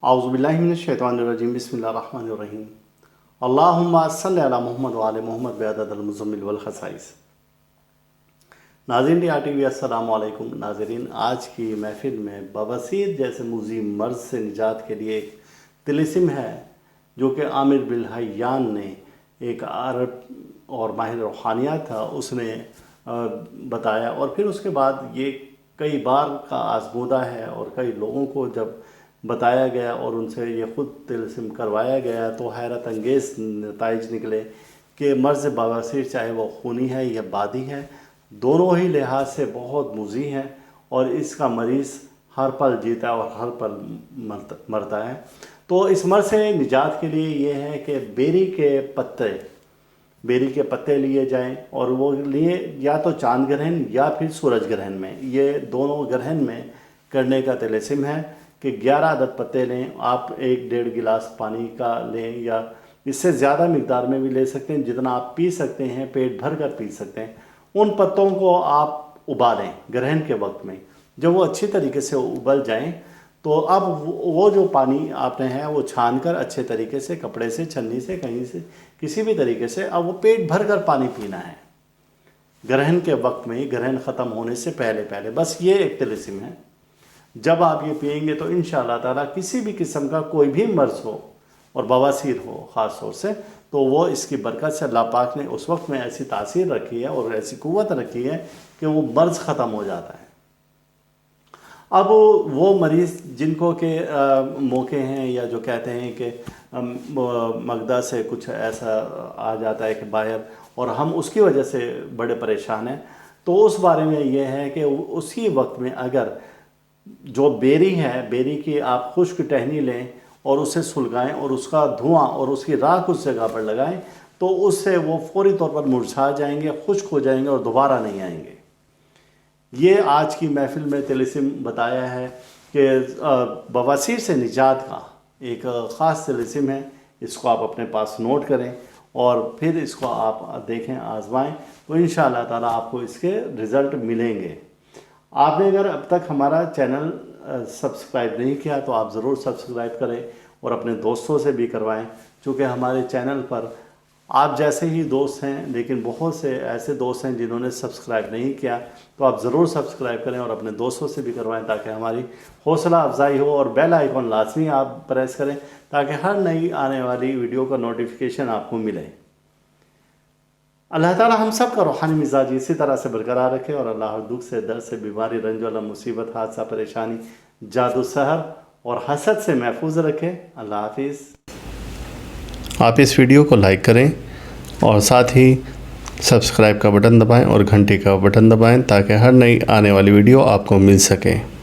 औज़ुबिल्लाहि मिनश्शैतानिर्रजीम बिस्मिल्लाहिर्रहमानिर्रहीम अल्लाहुम्मा सल्लि अला मुहम्मद व आले मुहम्मद बिअददिल मुज़म्मिल वल खसाइस। नाज़रीन DRTV अस्सलाम वालेकुम। नाज़रीन, आज की महफ़िल में बवासीर जैसे मुज़ी मर्ज़ से निजात के लिए एक तिलिस्म है जो कि आमिर बिन हय्यान ने, एक अरब और माहिर रूहानियात था, उसने बताया और फिर उसके बाद ये कई बार का आज़मूदा है और कई लोगों को जब बताया गया और उनसे ये ख़ुद तिलिस्म करवाया गया तो हैरत अंगेज़ नताइज निकले कि मर्ज़ बवासीर चाहे वो खूनी है या बादी है, दोनों ही लिहाज से बहुत मुज़ी हैं और इसका मरीज़ हर पल जीता और हर पल मरता है। तो इस मर्ज़ से निजात के लिए ये है कि बेरी के पत्ते लिए जाएं और वो लिए या तो चांद ग्रहण या फिर सूरज ग्रहण में, ये दोनों ग्रहण में करने का तिलिस्म है कि 11 अदद पत्ते लें। आप 1-1.5 गिलास पानी का लें या इससे ज़्यादा मिक़दार में भी ले सकते हैं, जितना आप पी सकते हैं, पेट भर कर पी सकते हैं। उन पत्तों को आप उबालें ग्रहण के वक्त में। जब वो अच्छी तरीके से उबल जाएं तो अब वो जो पानी आपने है वो छान कर अच्छे तरीके से कपड़े से, छन्नी से, कहीं से, किसी भी तरीके से अब वो पेट भर कर पानी पीना है ग्रहण के वक्त में, ग्रहण ख़त्म होने से पहले। बस ये एक तिलिस्म है। जब आप ये पिएंगे तो इंशाअल्लाह ताला किसी भी किस्म का कोई भी मर्ज़ हो और बवासीर हो ख़ास तौर से, तो वो इसकी बरकत से अल्लाह पाक ने उस वक्त में ऐसी तासीर रखी है और ऐसी क़ुव्वत रखी है कि वो मर्ज़ ख़त्म हो जाता है। अब वो मरीज़ जिनको के मौके हैं या जो कहते हैं कि मगदा से कुछ ऐसा आ जाता है कि बाहर और हम उसकी वजह से बड़े परेशान हैं, तो उस बारे में ये है कि उसी वक्त में अगर जो बेरी है, बेरी की आप खुश्क टहनी लें और उसे सुलगाएं और उसका धुआं और उसकी राख उस जगह पर लगाएं तो उससे वो फौरी तौर पर मुरझा जाएंगे, खुश्क हो जाएंगे और दोबारा नहीं आएंगे। ये आज की महफ़िल में तिलिस्म बताया है कि बवासीर से निजात का एक ख़ास तिलिस्म है। इसको आप अपने पास नोट करें और फिर इसको आप देखें, आज़माएं, तो इंशाअल्लाह ताला आपको इसके रिज़ल्ट मिलेंगे। आपने अगर अब तक हमारा चैनल सब्सक्राइब नहीं किया तो आप ज़रूर सब्सक्राइब करें और अपने दोस्तों से भी करवाएं, क्योंकि हमारे चैनल पर आप जैसे ही दोस्त हैं, लेकिन बहुत से ऐसे दोस्त हैं जिन्होंने सब्सक्राइब नहीं किया, तो आप ज़रूर सब्सक्राइब करें और अपने दोस्तों से भी करवाएं ताकि हमारी हौसला अफजाई हो। और बेल आइकॉन लाजमी आप प्रेस करें ताकि हर नई आने वाली वीडियो का नोटिफिकेशन आपको मिले। अल्लाह ताला हम सब का रूहानी मिजाज इसी तरह से बरकरार रखे और अल्लाह हर दुख से, दर्द से, बीमारी, रंज वाला, मुसीबत, हादसा, परेशानी, जादू, सहर और हसद से महफूज रखे। अल्लाह हाफिज़। आप इस वीडियो को लाइक करें और साथ ही सब्सक्राइब का बटन दबाएं और घंटी का बटन दबाएं ताकि हर नई आने वाली वीडियो आपको मिल सके।